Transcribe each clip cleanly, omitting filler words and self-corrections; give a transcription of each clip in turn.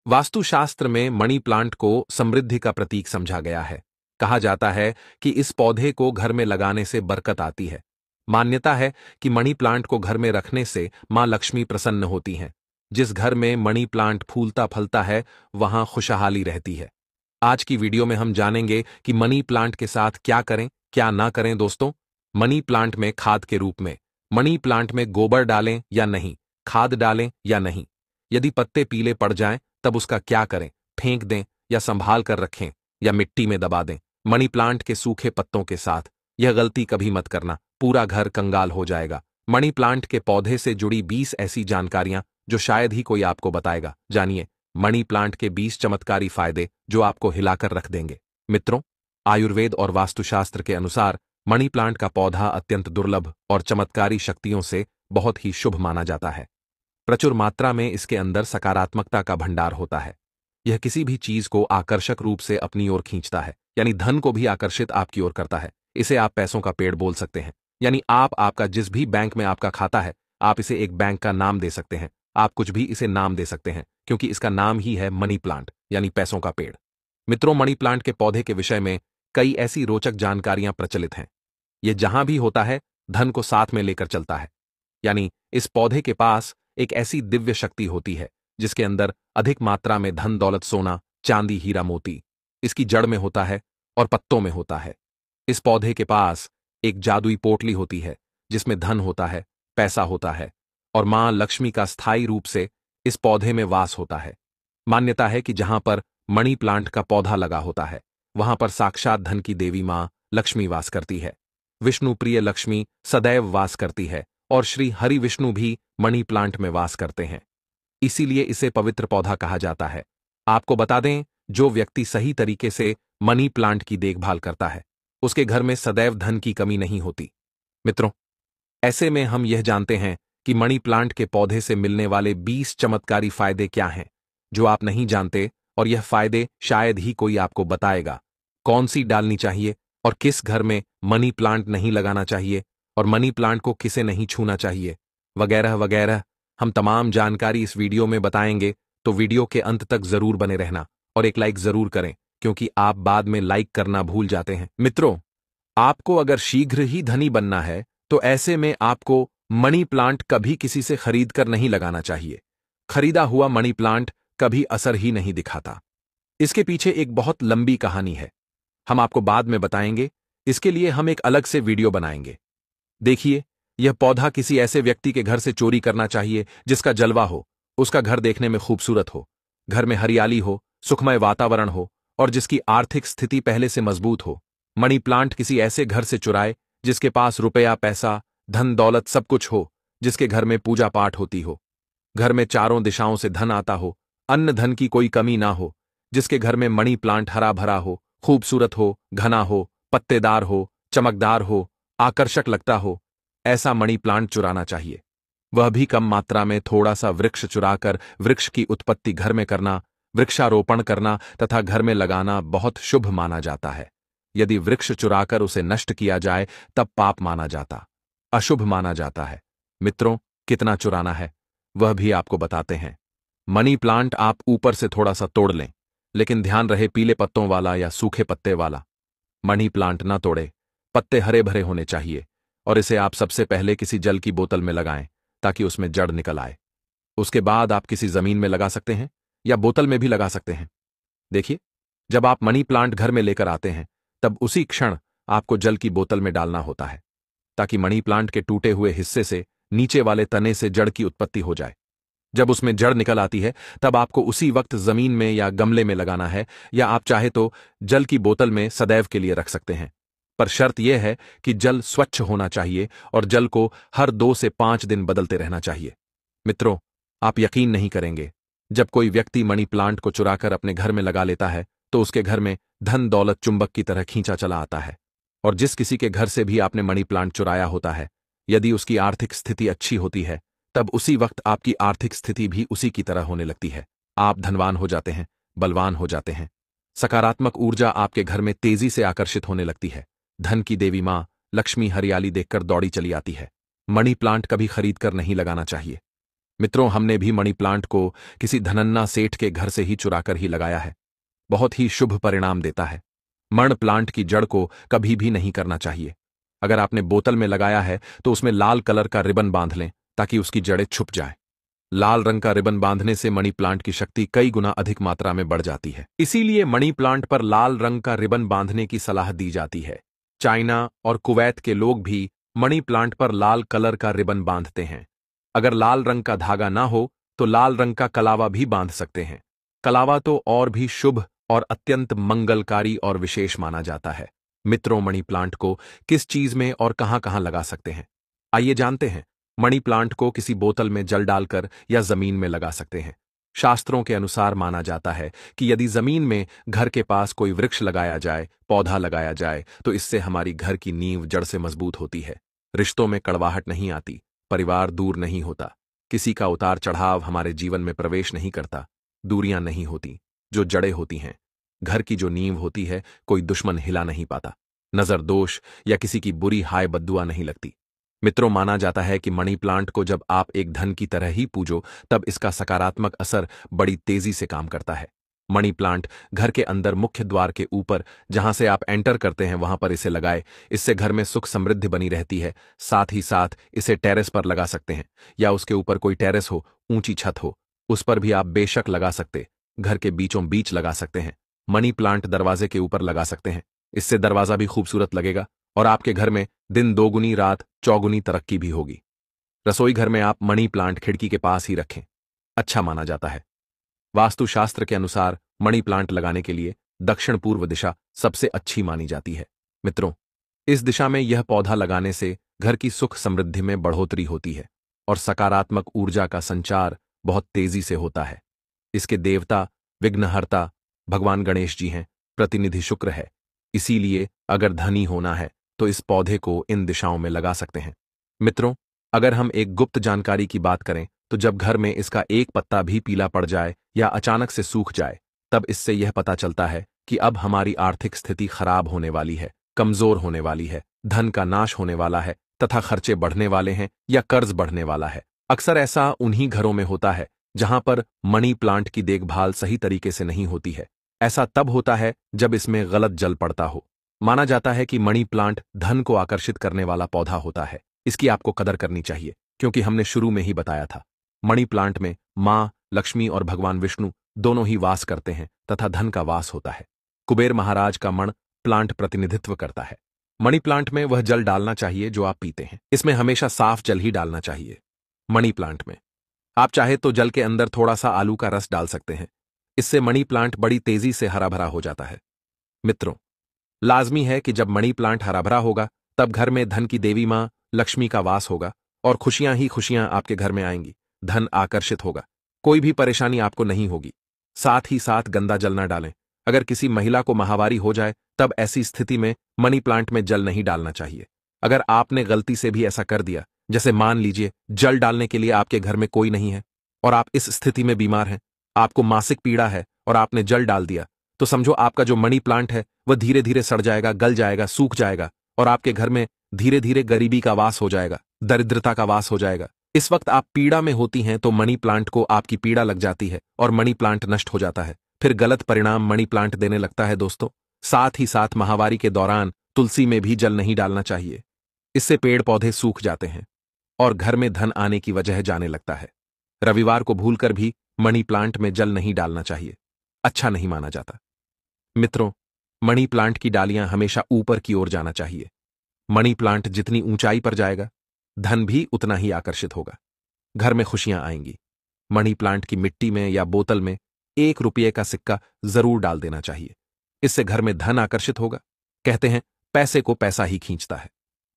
वास्तुशास्त्र में money plant को समृद्धि का प्रतीक समझा गया है। कहा जाता है कि इस पौधे को घर में लगाने से बरकत आती है। मान्यता है कि मनी प्लांट को घर में रखने से मां लक्ष्मी प्रसन्न होती हैं। जिस घर में मनी प्लांट फूलता फलता है वहां खुशहाली रहती है। आज की वीडियो में हम जानेंगे कि मनी प्लांट के साथ क्या करें, क्या ना करें। दोस्तों, मनी प्लांट में खाद के रूप में मनी प्लांट में गोबर डालें या नहीं, खाद डालें या नहीं, यदि पत्ते पीले पड़ जाएं तब उसका क्या करें, फेंक दें या संभाल कर रखें या मिट्टी में दबा दें। मनी प्लांट के सूखे पत्तों के साथ यह गलती कभी मत करना, पूरा घर कंगाल हो जाएगा। मनी प्लांट के पौधे से जुड़ी 20 ऐसी जानकारियां जो शायद ही कोई आपको बताएगा। जानिए मनी प्लांट के 20 चमत्कारी फायदे जो आपको हिलाकर रख देंगे। मित्रों, आयुर्वेद और वास्तुशास्त्र के अनुसार मनी प्लांट का पौधा अत्यंत दुर्लभ और चमत्कारी शक्तियों से बहुत ही शुभ माना जाता है। प्रचुर मात्रा में इसके अंदर सकारात्मकता का भंडार होता है। यह किसी भी चीज को आकर्षक रूप से अपनी ओर खींचता है, यानी धन को भी आकर्षित आपकी ओर करता है। इसे आप पैसों का पेड़ बोल सकते हैं, यानी आपका जिस भी बैंक में आपका खाता है, आप इसे एक बैंक का नाम दे सकते हैं। आप कुछ भी इसे नाम दे सकते हैं क्योंकि इसका नाम ही है मनी प्लांट, यानी पैसों का पेड़। मित्रों, मनी प्लांट के पौधे के विषय में कई ऐसी रोचक जानकारियां प्रचलित हैं। यह जहां भी होता है धन को साथ में लेकर चलता है, यानी इस पौधे के पास एक ऐसी दिव्य शक्ति होती है जिसके अंदर अधिक मात्रा में धन दौलत, सोना चांदी हीरा मोती इसकी जड़ में होता है और पत्तों में होता है। इस पौधे के पास एक जादुई पोटली होती है जिसमें धन होता है, पैसा होता है और मां लक्ष्मी का स्थायी रूप से इस पौधे में वास होता है। मान्यता है कि जहां पर मनी प्लांट का पौधा लगा होता है वहां पर साक्षात धन की देवी मां लक्ष्मी वास करती है। विष्णु प्रिय लक्ष्मी सदैव वास करती है और श्री हरि विष्णु भी मनी प्लांट में वास करते हैं। इसीलिए इसे पवित्र पौधा कहा जाता है। आपको बता दें, जो व्यक्ति सही तरीके से मनी प्लांट की देखभाल करता है उसके घर में सदैव धन की कमी नहीं होती। मित्रों, ऐसे में हम यह जानते हैं कि मनी प्लांट के पौधे से मिलने वाले 20 चमत्कारी फायदे क्या हैं जो आप नहीं जानते, और यह फायदे शायद ही कोई आपको बताएगा। कौन सी डालनी चाहिए और किस घर में मनी प्लांट नहीं लगाना चाहिए और मनी प्लांट को किसे नहीं छूना चाहिए, वगैरह वगैरह हम तमाम जानकारी इस वीडियो में बताएंगे। तो वीडियो के अंत तक जरूर बने रहना और एक लाइक जरूर करें क्योंकि आप बाद में लाइक करना भूल जाते हैं। मित्रों, आपको अगर शीघ्र ही धनी बनना है तो ऐसे में आपको मनी प्लांट कभी किसी से खरीद कर नहीं लगाना चाहिए। खरीदा हुआ मनी प्लांट कभी असर ही नहीं दिखाता। इसके पीछे एक बहुत लंबी कहानी है, हम आपको बाद में बताएंगे। इसके लिए हम एक अलग से वीडियो बनाएंगे। देखिए, यह पौधा किसी ऐसे व्यक्ति के घर से चोरी करना चाहिए जिसका जलवा हो, उसका घर देखने में खूबसूरत हो, घर में हरियाली हो, सुखमय वातावरण हो और जिसकी आर्थिक स्थिति पहले से मजबूत हो। मनी प्लांट किसी ऐसे घर से चुराए जिसके पास रुपया पैसा धन दौलत सब कुछ हो, जिसके घर में पूजा पाठ होती हो, घर में चारों दिशाओं से धन आता हो, अन्न धन की कोई कमी ना हो, जिसके घर में मनी प्लांट हरा भरा हो, खूबसूरत हो, घना हो, पत्तेदार हो, चमकदार हो, आकर्षक लगता हो। ऐसा मनी प्लांट चुराना चाहिए, वह भी कम मात्रा में। थोड़ा सा वृक्ष चुराकर वृक्ष की उत्पत्ति घर में करना, वृक्षारोपण करना तथा घर में लगाना बहुत शुभ माना जाता है। यदि वृक्ष चुराकर उसे नष्ट किया जाए तब पाप माना जाता, अशुभ माना जाता है। मित्रों, कितना चुराना है वह भी आपको बताते हैं। मनी प्लांट आप ऊपर से थोड़ा सा तोड़ लें, लेकिन ध्यान रहे पीले पत्तों वाला या सूखे पत्ते वाला मनी प्लांट ना तोड़े। पत्ते हरे भरे होने चाहिए और इसे आप सबसे पहले किसी जल की बोतल में लगाएं ताकि उसमें जड़ निकल आए। उसके बाद आप किसी जमीन में लगा सकते हैं या बोतल में भी लगा सकते हैं। देखिए, जब आप मनी प्लांट घर में लेकर आते हैं तब उसी क्षण आपको जल की बोतल में डालना होता है ताकि मनी प्लांट के टूटे हुए हिस्से से नीचे वाले तने से जड़ की उत्पत्ति हो जाए। जब उसमें जड़ निकल आती है तब आपको उसी वक्त जमीन में या गमले में लगाना है, या आप चाहे तो जल की बोतल में सदैव के लिए रख सकते हैं। पर शर्त यह है कि जल स्वच्छ होना चाहिए और जल को हर 2 से 5 दिन बदलते रहना चाहिए। मित्रों, आप यकीन नहीं करेंगे, जब कोई व्यक्ति मनी प्लांट को चुराकर अपने घर में लगा लेता है तो उसके घर में धन दौलत चुंबक की तरह खींचा चला आता है। और जिस किसी के घर से भी आपने मनी प्लांट चुराया होता है, यदि उसकी आर्थिक स्थिति अच्छी होती है तब उसी वक्त आपकी आर्थिक स्थिति भी उसी की तरह होने लगती है। आप धनवान हो जाते हैं, बलवान हो जाते हैं। सकारात्मक ऊर्जा आपके घर में तेजी से आकर्षित होने लगती है। धन की देवी मां लक्ष्मी हरियाली देखकर दौड़ी चली आती है। मनी प्लांट कभी खरीद कर नहीं लगाना चाहिए। मित्रों, हमने भी मनी प्लांट को किसी धनन्ना सेठ के घर से ही चुराकर ही लगाया है। बहुत ही शुभ परिणाम देता है। मण प्लांट की जड़ को कभी भी नहीं करना चाहिए। अगर आपने बोतल में लगाया है तो उसमें लाल कलर का रिबन बांध लें ताकि उसकी जड़ें छुप जाएं। लाल रंग का रिबन बांधने से मनी प्लांट की शक्ति कई गुना अधिक मात्रा में बढ़ जाती है। इसीलिए मनी प्लांट पर लाल रंग का रिबन बांधने की सलाह दी जाती है। चाइना और कुवैत के लोग भी मनी प्लांट पर लाल कलर का रिबन बांधते हैं। अगर लाल रंग का धागा ना हो तो लाल रंग का कलावा भी बांध सकते हैं। कलावा तो और भी शुभ और अत्यंत मंगलकारी और विशेष माना जाता है। मित्रों, मनी प्लांट को किस चीज में और कहां-कहां लगा सकते हैं, आइए जानते हैं। मनी प्लांट को किसी बोतल में जल डालकर या जमीन में लगा सकते हैं। शास्त्रों के अनुसार माना जाता है कि यदि जमीन में घर के पास कोई वृक्ष लगाया जाए, पौधा लगाया जाए, तो इससे हमारी घर की नींव जड़ से मजबूत होती है। रिश्तों में कड़वाहट नहीं आती, परिवार दूर नहीं होता, किसी का उतार चढ़ाव हमारे जीवन में प्रवेश नहीं करता, दूरियां नहीं होती। जो जड़ें होती हैं, घर की जो नींव होती है, कोई दुश्मन हिला नहीं पाता, नजर दोष या किसी की बुरी हाय बद्दुआ नहीं लगती। मित्रों, माना जाता है कि मनी प्लांट को जब आप एक धन की तरह ही पूजो तब इसका सकारात्मक असर बड़ी तेजी से काम करता है। मनी प्लांट घर के अंदर मुख्य द्वार के ऊपर जहां से आप एंटर करते हैं वहां पर इसे लगाए। इससे घर में सुख समृद्धि बनी रहती है। साथ ही साथ इसे टेरेस पर लगा सकते हैं या उसके ऊपर कोई टेरेस हो, ऊंची छत हो, उस पर भी आप बेशक लगा सकते। घर के बीचों बीच लगा सकते हैं। मनी प्लांट दरवाजे के ऊपर लगा सकते हैं। इससे दरवाजा भी खूबसूरत लगेगा और आपके घर में दिन दोगुनी रात चौगुनी तरक्की भी होगी। रसोई घर में आप मनी प्लांट खिड़की के पास ही रखें, अच्छा माना जाता है। वास्तुशास्त्र के अनुसार मनी प्लांट लगाने के लिए दक्षिण पूर्व दिशा सबसे अच्छी मानी जाती है। मित्रों, इस दिशा में यह पौधा लगाने से घर की सुख समृद्धि में बढ़ोतरी होती है और सकारात्मक ऊर्जा का संचार बहुत तेजी से होता है। इसके देवता विघ्नहर्ता भगवान गणेश जी हैं, प्रतिनिधि शुक्र है। इसीलिए अगर धनी होना है तो इस पौधे को इन दिशाओं में लगा सकते हैं। मित्रों, अगर हम एक गुप्त जानकारी की बात करें तो जब घर में इसका एक पत्ता भी पीला पड़ जाए या अचानक से सूख जाए, तब इससे यह पता चलता है कि अब हमारी आर्थिक स्थिति खराब होने वाली है, कमजोर होने वाली है, धन का नाश होने वाला है तथा खर्चे बढ़ने वाले हैं या कर्ज बढ़ने वाला है। अक्सर ऐसा उन्हीं घरों में होता है जहां पर मनी प्लांट की देखभाल सही तरीके से नहीं होती है। ऐसा तब होता है जब इसमें गलत जल पड़ता हो। माना जाता है कि मनी प्लांट धन को आकर्षित करने वाला पौधा होता है। इसकी आपको कदर करनी चाहिए, क्योंकि हमने शुरू में ही बताया था, मनी प्लांट में मां लक्ष्मी और भगवान विष्णु दोनों ही वास करते हैं तथा धन का वास होता है। कुबेर महाराज का मण प्लांट प्रतिनिधित्व करता है। मनी प्लांट में वह जल डालना चाहिए जो आप पीते हैं। इसमें हमेशा साफ जल ही डालना चाहिए। मनी प्लांट में आप चाहे तो जल के अंदर थोड़ा सा आलू का रस डाल सकते हैं। इससे मनी प्लांट बड़ी तेजी से हरा भरा हो जाता है। मित्रों, लाजमी है कि जब मनी प्लांट हरा भरा होगा तब घर में धन की देवी मां लक्ष्मी का वास होगा और खुशियां ही खुशियां आपके घर में आएंगी। धन आकर्षित होगा, कोई भी परेशानी आपको नहीं होगी। साथ ही साथ गंदा जल न डालें। अगर किसी महिला को माहवारी हो जाए तब ऐसी स्थिति में मनी प्लांट में जल नहीं डालना चाहिए। अगर आपने गलती से भी ऐसा कर दिया, जैसे मान लीजिए जल डालने के लिए आपके घर में कोई नहीं है और आप इस स्थिति में बीमार हैं, आपको मासिक पीड़ा है और आपने जल डाल दिया, तो समझो आपका जो मनी प्लांट है वह धीरे धीरे सड़ जाएगा, गल जाएगा, सूख जाएगा और आपके घर में धीरे धीरे गरीबी का वास हो जाएगा, दरिद्रता का वास हो जाएगा। इस वक्त आप पीड़ा में होती हैं तो मनी प्लांट को आपकी पीड़ा लग जाती है और मनी प्लांट नष्ट हो जाता है। फिर गलत परिणाम मनी प्लांट देने लगता है। दोस्तों, साथ ही साथ माहवारी के दौरान तुलसी में भी जल नहीं डालना चाहिए। इससे पेड़ पौधे सूख जाते हैं और घर में धन आने की वजह जाने लगता है। रविवार को भूलकर भी मनी प्लांट में जल नहीं डालना चाहिए, अच्छा नहीं माना जाता। मित्रों, मनी प्लांट की डालियां हमेशा ऊपर की ओर जाना चाहिए। मनी प्लांट जितनी ऊंचाई पर जाएगा, धन भी उतना ही आकर्षित होगा, घर में खुशियां आएंगी। मनी प्लांट की मिट्टी में या बोतल में 1 रुपये का सिक्का जरूर डाल देना चाहिए। इससे घर में धन आकर्षित होगा। कहते हैं पैसे को पैसा ही खींचता है।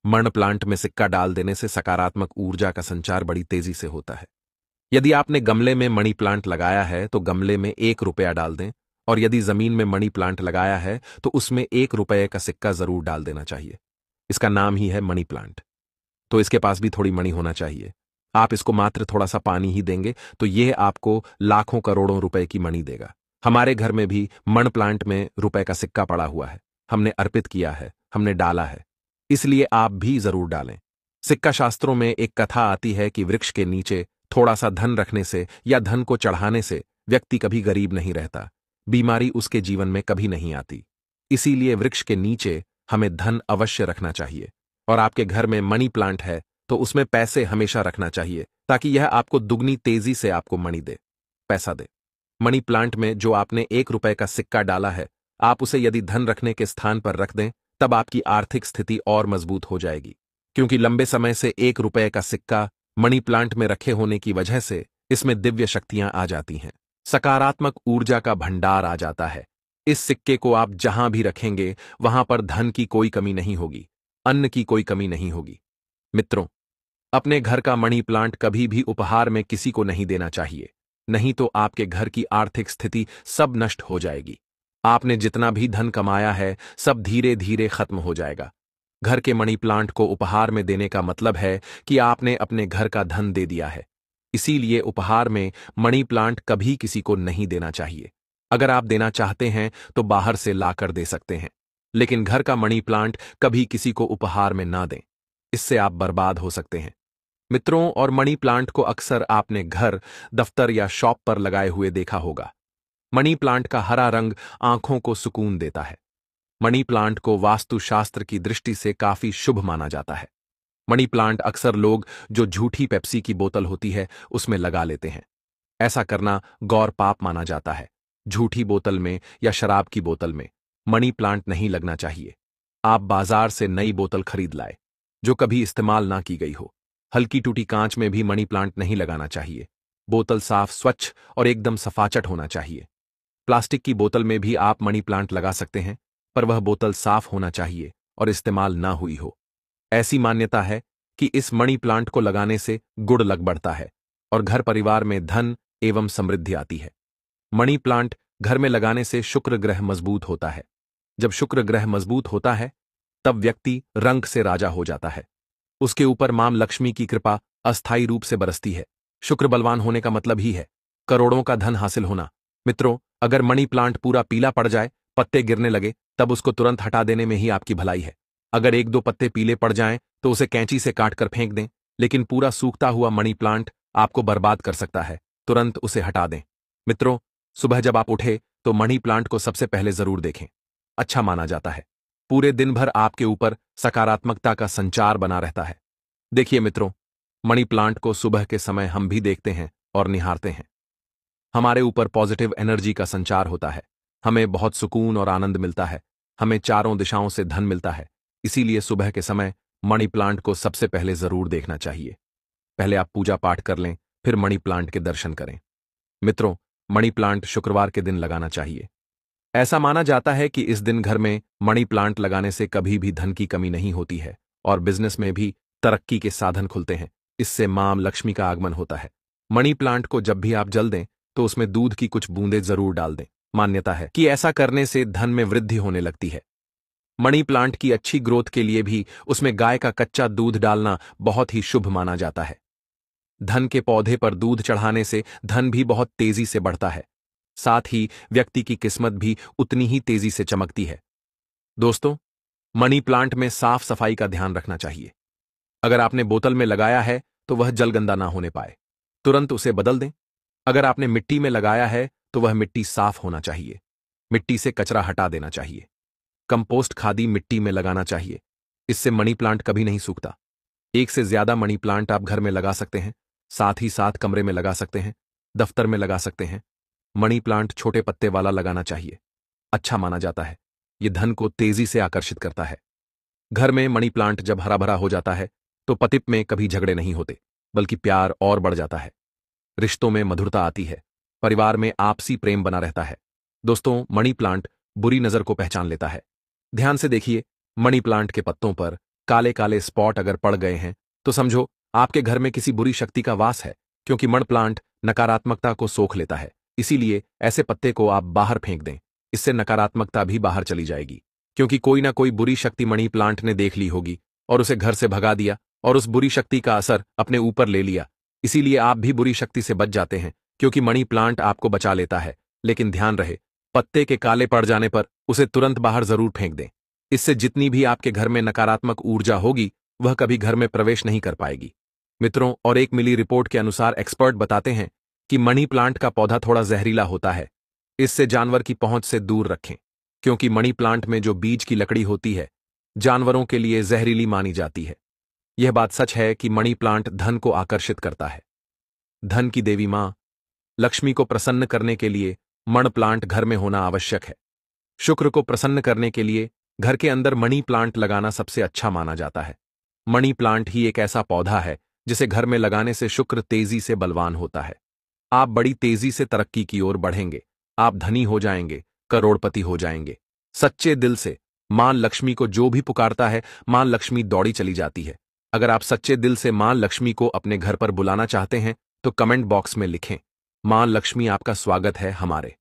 मण प्लांट में सिक्का डाल देने से सकारात्मक ऊर्जा का संचार बड़ी तेजी से होता है। यदि आपने गमले में मनी प्लांट लगाया है तो गमले में 1 रुपया डाल दें, और यदि जमीन में मनी प्लांट लगाया है तो उसमें 1 रुपये का सिक्का जरूर डाल देना चाहिए। इसका नाम ही है मनी प्लांट, तो इसके पास भी थोड़ी मनी होना चाहिए। आप इसको मात्र थोड़ा सा पानी ही देंगे तो यह आपको लाखों करोड़ों रुपए की मनी देगा। हमारे घर में भी मण प्लांट में रुपए का सिक्का पड़ा हुआ है। हमने अर्पित किया है, हमने डाला है, इसलिए आप भी जरूर डालें। सिक्का शास्त्रों में एक कथा आती है कि वृक्ष के नीचे थोड़ा सा धन रखने से या धन को चढ़ाने से व्यक्ति कभी गरीब नहीं रहता, बीमारी उसके जीवन में कभी नहीं आती। इसीलिए वृक्ष के नीचे हमें धन अवश्य रखना चाहिए। और आपके घर में मनी प्लांट है तो उसमें पैसे हमेशा रखना चाहिए, ताकि यह आपको दुगनी तेजी से आपको मनी दे, पैसा दे। मनी प्लांट में जो आपने 1 रुपए का सिक्का डाला है, आप उसे यदि धन रखने के स्थान पर रख दें, तब आपकी आर्थिक स्थिति और मजबूत हो जाएगी। क्योंकि लंबे समय से 1 रुपए का सिक्का मनी प्लांट में रखे होने की वजह से इसमें दिव्य शक्तियां आ जाती हैं, सकारात्मक ऊर्जा का भंडार आ जाता है। इस सिक्के को आप जहां भी रखेंगे वहां पर धन की कोई कमी नहीं होगी, अन्न की कोई कमी नहीं होगी। मित्रों, अपने घर का मनी प्लांट कभी भी उपहार में किसी को नहीं देना चाहिए, नहीं तो आपके घर की आर्थिक स्थिति सब नष्ट हो जाएगी। आपने जितना भी धन कमाया है सब धीरे धीरे खत्म हो जाएगा। घर के मनी प्लांट को उपहार में देने का मतलब है कि आपने अपने घर का धन दे दिया है। इसीलिए उपहार में मनी प्लांट कभी किसी को नहीं देना चाहिए। अगर आप देना चाहते हैं तो बाहर से लाकर दे सकते हैं, लेकिन घर का मनी प्लांट कभी किसी को उपहार में ना दें, इससे आप बर्बाद हो सकते हैं। मित्रों, और मनी प्लांट को अक्सर आपने घर, दफ्तर या शॉप पर लगाए हुए देखा होगा। मनी प्लांट का हरा रंग आंखों को सुकून देता है। मनी प्लांट को वास्तुशास्त्र की दृष्टि से काफी शुभ माना जाता है। मनी प्लांट अक्सर लोग जो झूठी पेप्सी की बोतल होती है उसमें लगा लेते हैं। ऐसा करना गौर पाप माना जाता है। झूठी बोतल में या शराब की बोतल में मनी प्लांट नहीं लगना चाहिए। आप बाजार से नई बोतल खरीद लाए जो कभी इस्तेमाल ना की गई हो। हल्की टूटी कांच में भी मनी प्लांट नहीं लगाना चाहिए। बोतल साफ, स्वच्छ और एकदम सफाचट होना चाहिए। प्लास्टिक की बोतल में भी आप मनी प्लांट लगा सकते हैं, पर वह बोतल साफ होना चाहिए और इस्तेमाल ना हुई हो। ऐसी मान्यता है कि इस मनी प्लांट को लगाने से गुड़ लग बढ़ता है और घर परिवार में धन एवं समृद्धि आती है। मनी प्लांट घर में लगाने से शुक्र ग्रह मजबूत होता है। जब शुक्र ग्रह मजबूत होता है तब व्यक्ति रंग से राजा हो जाता है। उसके ऊपर मां लक्ष्मी की कृपा अस्थायी रूप से बरसती है। शुक्र बलवान होने का मतलब ही है करोड़ों का धन हासिल होना। मित्रों, अगर मनी प्लांट पूरा पीला पड़ जाए, पत्ते गिरने लगे, तब उसको तुरंत हटा देने में ही आपकी भलाई है। अगर 1-2 पत्ते पीले पड़ जाएं तो उसे कैंची से काट कर फेंक दें, लेकिन पूरा सूखता हुआ मनी प्लांट आपको बर्बाद कर सकता है। तुरंत उसे हटा दें। मित्रों, सुबह जब आप उठे तो मनी प्लांट को सबसे पहले जरूर देखें। अच्छा माना जाता है। पूरे दिन भर आपके ऊपर सकारात्मकता का संचार बना रहता है। देखिए मित्रों, मनी प्लांट को सुबह के समय हम भी देखते हैं और निहारते हैं। हमारे ऊपर पॉजिटिव एनर्जी का संचार होता है। हमें बहुत सुकून और आनंद मिलता है। हमें चारों दिशाओं से धन मिलता है। इसीलिए सुबह के समय मनी प्लांट को सबसे पहले जरूर देखना चाहिए। पहले आप पूजा पाठ कर लें, फिर मनी प्लांट के दर्शन करें। मित्रों, मनी प्लांट शुक्रवार के दिन लगाना चाहिए। ऐसा माना जाता है कि इस दिन घर में मनी प्लांट लगाने से कभी भी धन की कमी नहीं होती है और बिजनेस में भी तरक्की के साधन खुलते हैं। इससे मां लक्ष्मी का आगमन होता है। मनी प्लांट को जब भी आप जल दें तो उसमें दूध की कुछ बूंदें जरूर डाल दें। मान्यता है कि ऐसा करने से धन में वृद्धि होने लगती है। मनी प्लांट की अच्छी ग्रोथ के लिए भी उसमें गाय का कच्चा दूध डालना बहुत ही शुभ माना जाता है। धन के पौधे पर दूध चढ़ाने से धन भी बहुत तेजी से बढ़ता है। साथ ही व्यक्ति की किस्मत भी उतनी ही तेजी से चमकती है। दोस्तों, मनी प्लांट में साफ सफाई का ध्यान रखना चाहिए। अगर आपने बोतल में लगाया है तो वह जलगंदा ना होने पाए, तुरंत उसे बदल दें। अगर आपने मिट्टी में लगाया है तो वह मिट्टी साफ होना चाहिए। मिट्टी से कचरा हटा देना चाहिए। कंपोस्ट खादी मिट्टी में लगाना चाहिए। इससे मनी प्लांट कभी नहीं सूखता। एक से ज्यादा मनी प्लांट आप घर में लगा सकते हैं, साथ ही साथ कमरे में लगा सकते हैं, दफ्तर में लगा सकते हैं। मनी प्लांट छोटे पत्ते वाला लगाना चाहिए। अच्छा माना जाता है। यह धन को तेजी से आकर्षित करता है। घर में मनी प्लांट जब हरा भरा हो जाता है तो पति में कभी झगड़े नहीं होते, बल्कि प्यार और बढ़ जाता है। रिश्तों में मधुरता आती है। परिवार में आपसी प्रेम बना रहता है। दोस्तों, मनी प्लांट बुरी नजर को पहचान लेता है। ध्यान से देखिए, मनी प्लांट के पत्तों पर काले काले स्पॉट अगर पड़ गए हैं तो समझो आपके घर में किसी बुरी शक्ति का वास है, क्योंकि मनी प्लांट नकारात्मकता को सोख लेता है। इसीलिए ऐसे पत्ते को आप बाहर फेंक दें। इससे नकारात्मकता भी बाहर चली जाएगी, क्योंकि कोई ना कोई बुरी शक्ति मनी प्लांट ने देख ली होगी और उसे घर से भगा दिया और उस बुरी शक्ति का असर अपने ऊपर ले लिया। इसीलिए आप भी बुरी शक्ति से बच जाते हैं, क्योंकि मनी प्लांट आपको बचा लेता है। लेकिन ध्यान रहे, पत्ते के काले पड़ जाने पर उसे तुरंत बाहर जरूर फेंक दें। इससे जितनी भी आपके घर में नकारात्मक ऊर्जा होगी वह कभी घर में प्रवेश नहीं कर पाएगी। मित्रों, और एक मिली रिपोर्ट के अनुसार एक्सपर्ट बताते हैं कि मनी प्लांट का पौधा थोड़ा जहरीला होता है। इससे जानवर की पहुंच से दूर रखें, क्योंकि मनी प्लांट में जो बीज की लकड़ी होती है जानवरों के लिए जहरीली मानी जाती है। यह बात सच है कि मनी प्लांट धन को आकर्षित करता है। धन की देवी मां लक्ष्मी को प्रसन्न करने के लिए मण प्लांट घर में होना आवश्यक है। शुक्र को प्रसन्न करने के लिए घर के अंदर मनी प्लांट लगाना सबसे अच्छा माना जाता है। मनी प्लांट ही एक ऐसा पौधा है जिसे घर में लगाने से शुक्र तेजी से बलवान होता है। आप बड़ी तेजी से तरक्की की ओर बढ़ेंगे, आप धनी हो जाएंगे, करोड़पति हो जाएंगे। सच्चे दिल से मां लक्ष्मी को जो भी पुकारता है, मां लक्ष्मी दौड़ी चली जाती है। अगर आप सच्चे दिल से मां लक्ष्मी को अपने घर पर बुलाना चाहते हैं तो कमेंट बॉक्स में लिखें, मां लक्ष्मी आपका स्वागत है हमारे